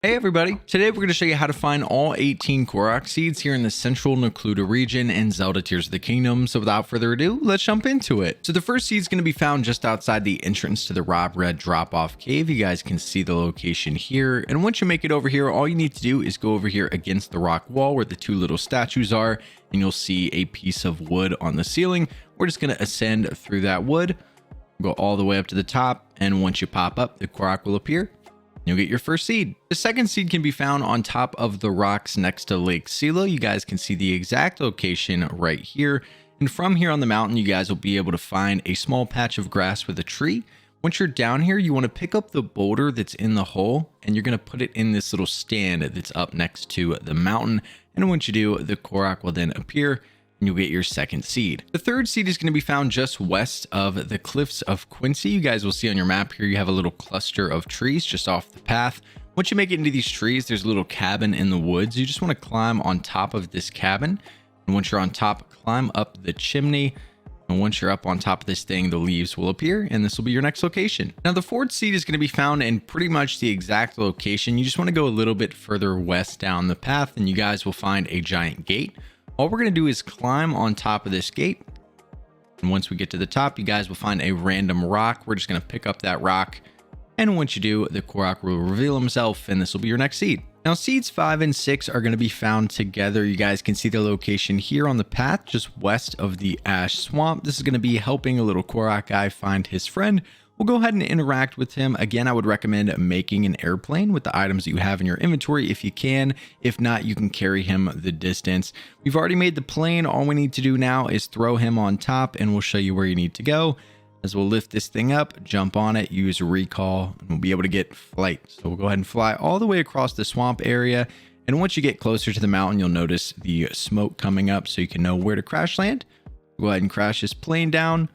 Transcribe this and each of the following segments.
Hey everybody, today we're going to show you how to find all 18 Korok seeds here in the central Necluda region in Zelda Tears of the Kingdom. So without further ado, let's jump into it. So the first seed is going to be found just outside the entrance to the Rob Red drop-off cave. You guys can see the location here. And once you make it over here, all you need to do is go over here against the rock wall where the two little statues are, and you'll see a piece of wood on the ceiling. We're just going to ascend through that wood, go all the way up to the top, and once you pop up, the Korok will appear. You'll get your first seed. The second seed can be found on top of the rocks next to Lake Sela. You guys can see the exact location right here. And from here on the mountain, you guys will be able to find a small patch of grass with a tree. Once you're down here, you want to pick up the boulder that's in the hole, and you're going to put it in this little stand that's up next to the mountain. And once you do, the Korok will then appear, and you'll get your second seed. The third seed is going to be found just west of the Cliffs of Quincy. You guys will see on your map here, you have a little cluster of trees just off the path. Once you make it into these trees, there's a little cabin in the woods. You just want to climb on top of this cabin. And once you're on top, climb up the chimney. And once you're up on top of this thing, the leaves will appear, and this will be your next location. Now, the fourth seed is going to be found in pretty much the exact location. You just want to go a little bit further west down the path, and you guys will find a giant gate. All we're going to do is climb on top of this gate. And once we get to the top, you guys will find a random rock. We're just going to pick up that rock. And once you do, the Korok will reveal himself, and this will be your next seed. Now, seeds 5 and 6 are going to be found together. You guys can see the location here on the path, just west of the Ash Swamp. This is going to be helping a little Korok guy find his friend. We'll go ahead and interact with him. Again, I would recommend making an airplane with the items that you have in your inventory if you can. If not, you can carry him the distance. We've already made the plane. All we need to do now is throw him on top, and we'll show you where you need to go. As we'll lift this thing up, jump on it, use recall, and we'll be able to get flight. So we'll go ahead and fly all the way across the swamp area. And once you get closer to the mountain, you'll notice the smoke coming up so you can know where to crash land. Go ahead and crash this plane down.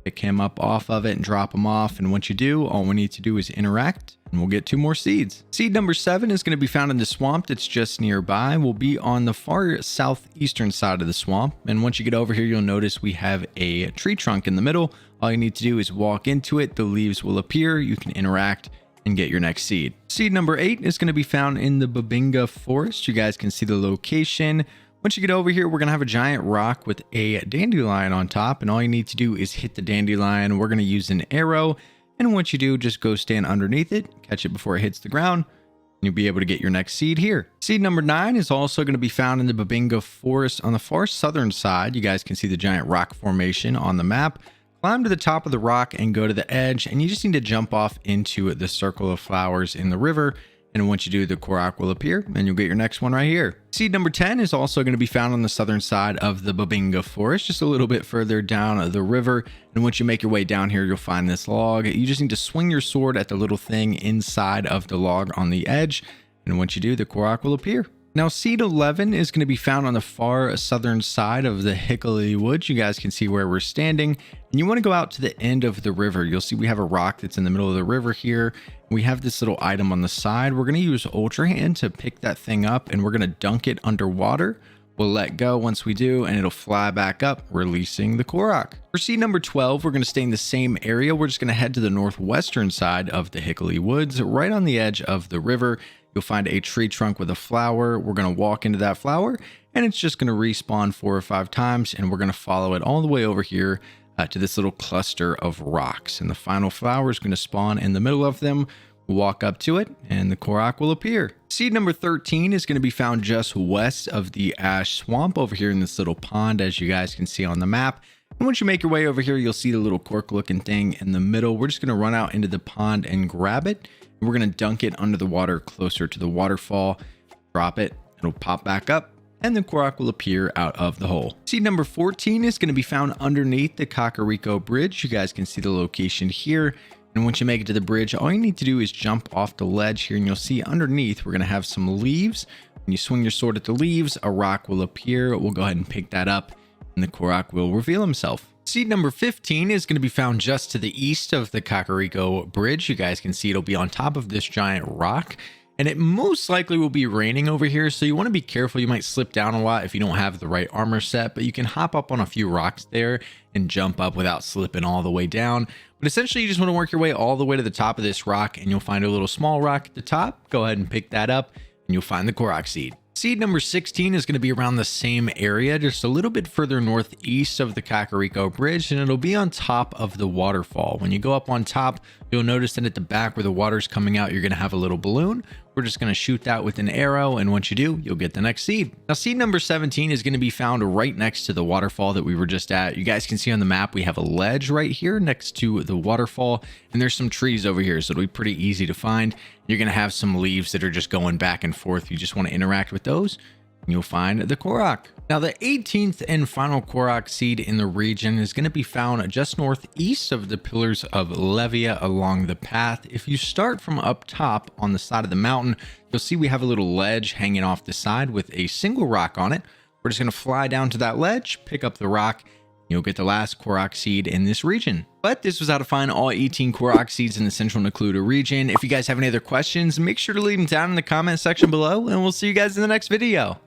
Pick him up off of it and drop him off. And once you do, all we need to do is interact, and we'll get 2 more seeds. Seed number 7 is going to be found in the swamp that's just nearby. We'll be on the far southeastern side of the swamp. And once you get over here, you'll notice we have a tree trunk in the middle. All you need to do is walk into it. The leaves will appear. You can interact and get your next seed. Seed number 8 is going to be found in the Babinga Forest. You guys can see the location. Once you get over here, we're going to have a giant rock with a dandelion on top, and all you need to do is hit the dandelion. We're going to use an arrow, and once you do, just go stand underneath it, catch it before it hits the ground, and you'll be able to get your next seed here. Seed number 9 is also going to be found in the Babinga Forest on the far southern side. You guys can see the giant rock formation on the map. Climb to the top of the rock and go to the edge, and you just need to jump off into the circle of flowers in the river. And once you do, the Korok will appear, and you'll get your next one right here. Seed number 10 is also going to be found on the southern side of the Babinga Forest, just a little bit further down the river. And once you make your way down here, you'll find this log. You just need to swing your sword at the little thing inside of the log on the edge. And once you do, the Korok will appear. Now, seed 11 is going to be found on the far southern side of the Hickory Woods. You guys can see where we're standing. And you want to go out to the end of the river. You'll see we have a rock that's in the middle of the river here. We have this little item on the side. We're going to use Ultra Hand to pick that thing up, and we're going to dunk it underwater. We'll let go once we do, and it'll fly back up, releasing the Korok. For seed number 12, we're going to stay in the same area. We're just going to head to the northwestern side of the Hickory Woods, right on the edge of the river. You'll find a tree trunk with a flower. We're going to walk into that flower, and it's just going to respawn 4 or 5 times, and we're going to follow it all the way over here to this little cluster of rocks. And the final flower is going to spawn in the middle of them. We'll walk up to it, and the Korok will appear. Seed number 13 is going to be found just west of the Ash Swamp over here in this little pond, as you guys can see on the map. And once you make your way over here, you'll see the little cork looking thing in the middle. We're just going to run out into the pond and grab it. We're going to dunk it under the water closer to the waterfall, drop it, it'll pop back up, and the Korok will appear out of the hole. Seed number 14 is going to be found underneath the Kakariko Bridge. You guys can see the location here. And once you make it to the bridge, all you need to do is jump off the ledge here, and you'll see underneath we're going to have some leaves. When you swing your sword at the leaves, a rock will appear. We'll go ahead and pick that up, and the Korok will reveal himself. Seed number 15 is going to be found just to the east of the Kakariko Bridge. You guys can see it'll be on top of this giant rock, and it most likely will be raining over here, so you want to be careful. You might slip down a lot if you don't have the right armor set, but you can hop up on a few rocks there and jump up without slipping all the way down. But But essentially, you just want to work your way all the way to the top of this rock, and you'll find a little small rock at the top. Go ahead and pick that up, and you'll find the Korok seed. Seed number 16 is going to be around the same area, just a little bit further northeast of the Kakariko Bridge, and it'll be on top of the waterfall. When you go up on top, you'll notice that at the back where the water's coming out, you're going to have a little balloon. We're just going to shoot that with an arrow, and once you do, you'll get the next seed. Now, seed number 17 is going to be found right next to the waterfall that we were just at. You guys can see on the map, we have a ledge right here next to the waterfall, and there's some trees over here, so it'll be pretty easy to find. You're going to have some leaves that are just going back and forth. You just want to interact with those, and you'll find the Korok. Now, the 18th and final Korok seed in the region is going to be found just northeast of the Pillars of Levia along the path. If you start from up top on the side of the mountain, you'll see we have a little ledge hanging off the side with a single rock on it. We're just going to fly down to that ledge, pick up the rock, you'll get the last Korok seed in this region. But this was how to find all 18 Korok seeds in the Central Necluda region. If you guys have any other questions, make sure to leave them down in the comment section below, and we'll see you guys in the next video.